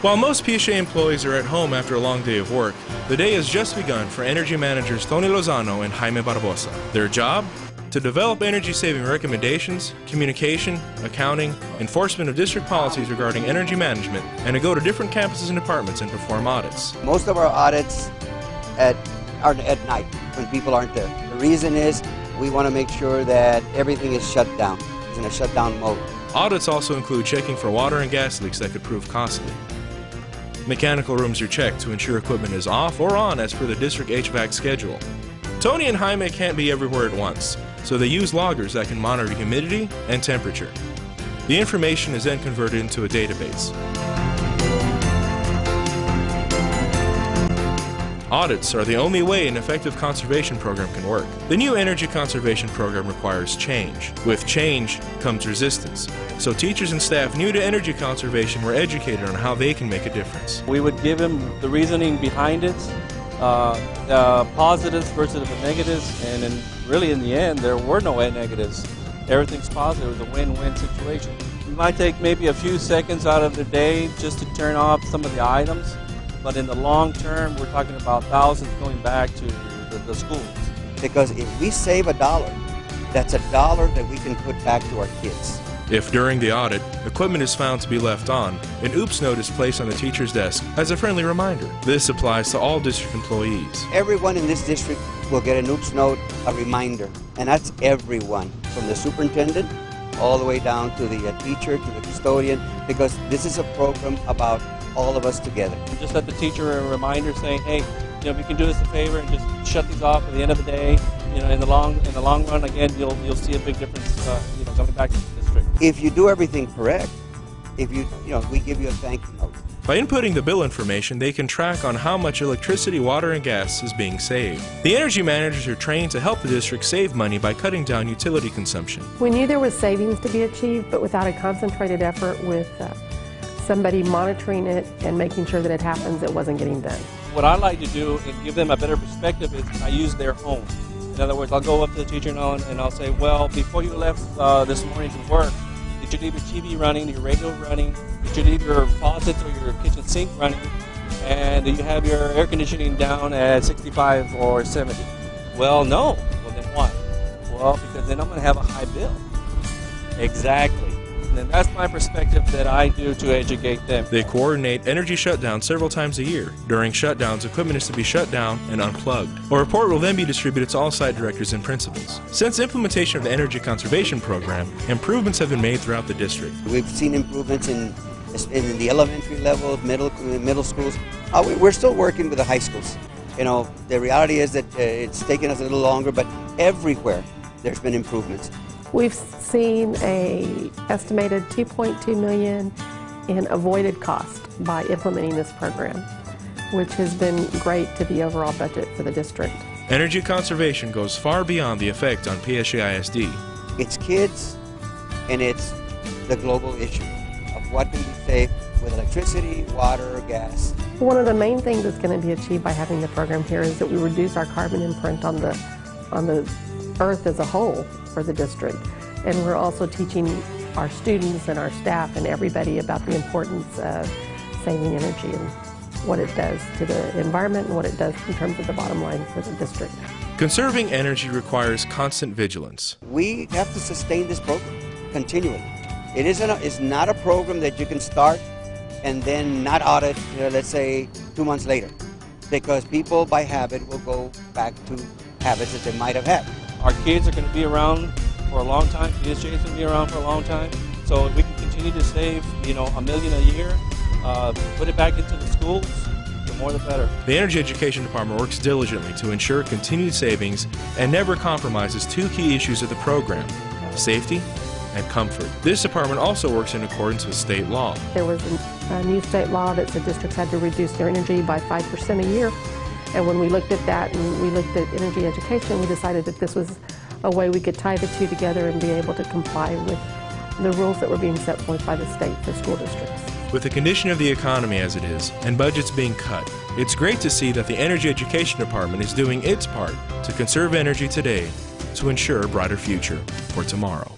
While most PSJA employees are at home after a long day of work, the day has just begun for energy managers Tony Lozano and Jaime Barbosa. Their job? To develop energy-saving recommendations, communication, accounting, enforcement of district policies regarding energy management, and to go to different campuses and departments and perform audits. Most of our audits are at night when people aren't there. The reason is we want to make sure that everything is shut down. It's in a shutdown mode. Audits also include checking for water and gas leaks that could prove costly. Mechanical rooms are checked to ensure equipment is off or on as per the district HVAC schedule. Tony and Jaime can't be everywhere at once, so they use loggers that can monitor humidity and temperature. The information is then converted into a database. Audits are the only way an effective conservation program can work. The new energy conservation program requires change. With change comes resistance. So teachers and staff new to energy conservation were educated on how they can make a difference. We would give them the reasoning behind it, the positives versus the negatives, and really in the end there were no negatives. Everything's positive. It was a win-win situation. We might take maybe a few seconds out of the day just to turn off some of the items. But in the long term, we're talking about thousands going back to the schools. Because if we save $1, that's $1 that we can put back to our kids. If during the audit, equipment is found to be left on, an oops note is placed on the teacher's desk as a friendly reminder. This applies to all district employees. Everyone in this district will get an oops note, a reminder. And that's everyone, from the superintendent all the way down to the teacher, to the custodian, because this is a program about all of us together. Just let the teacher a reminder saying, hey, we can do us a favor and just shut these off at the end of the day. In the long run, again, you'll see a big difference. Coming back to the district. If you do everything correct, we give you a thank you note. By inputting the bill information, they can track on how much electricity, water, and gas is being saved. The energy managers are trained to help the district save money by cutting down utility consumption. We knew there was savings to be achieved, but without a concentrated effort with somebody monitoring it and making sure that it happens, it wasn't getting done. What I like to do and give them a better perspective is I use their home. In other words, I'll go up to the teacher and I'll say, well, before you left this morning to work, did you leave your TV running, your radio running, did you leave your faucets or your kitchen sink running, and do you have your air conditioning down at 65 or 70? Well, no. Well, then why? Well, because then I'm going to have a high bill. Exactly. And that's my perspective that I do to educate them. They coordinate energy shutdowns several times a year. During shutdowns, equipment is to be shut down and unplugged. A report will then be distributed to all site directors and principals. Since implementation of the energy conservation program, improvements have been made throughout the district. We've seen improvements in the elementary level, middle schools. We're still working with the high schools. The reality is that it's taken us a little longer, but everywhere there's been improvements. We've seen an estimated $2.2 million in avoided cost by implementing this program, which has been great to the overall budget for the district. Energy conservation goes far beyond the effect on PSJA ISD. It's kids, and it's the global issue of what can be saved with electricity, water, gas. One of the main things that's going to be achieved by having the program here is that we reduce our carbon imprint on the earth as a whole for the district. And we're also teaching our students and our staff and everybody about the importance of saving energy and what it does to the environment and what it does in terms of the bottom line for the district. Conserving energy requires constant vigilance. We have to sustain this program continually. It's not a program that you can start and then not audit, let's say 2 months later, because people by habit will go back to habits that they might have had. Our kids are going to be around for a long time. PSJA is going to be around for a long time. So if we can continue to save, $1 million a year, put it back into the schools, the more the better. The Energy Education Department works diligently to ensure continued savings and never compromises two key issues of the program: safety and comfort. This department also works in accordance with state law. There was a new state law that said districts had to reduce their energy by 5% a year. And when we looked at that and we looked at energy education, we decided that this was a way we could tie the two together and be able to comply with the rules that were being set forth by the state for school districts. With the condition of the economy as it is and budgets being cut, it's great to see that the Energy Education Department is doing its part to conserve energy today to ensure a brighter future for tomorrow.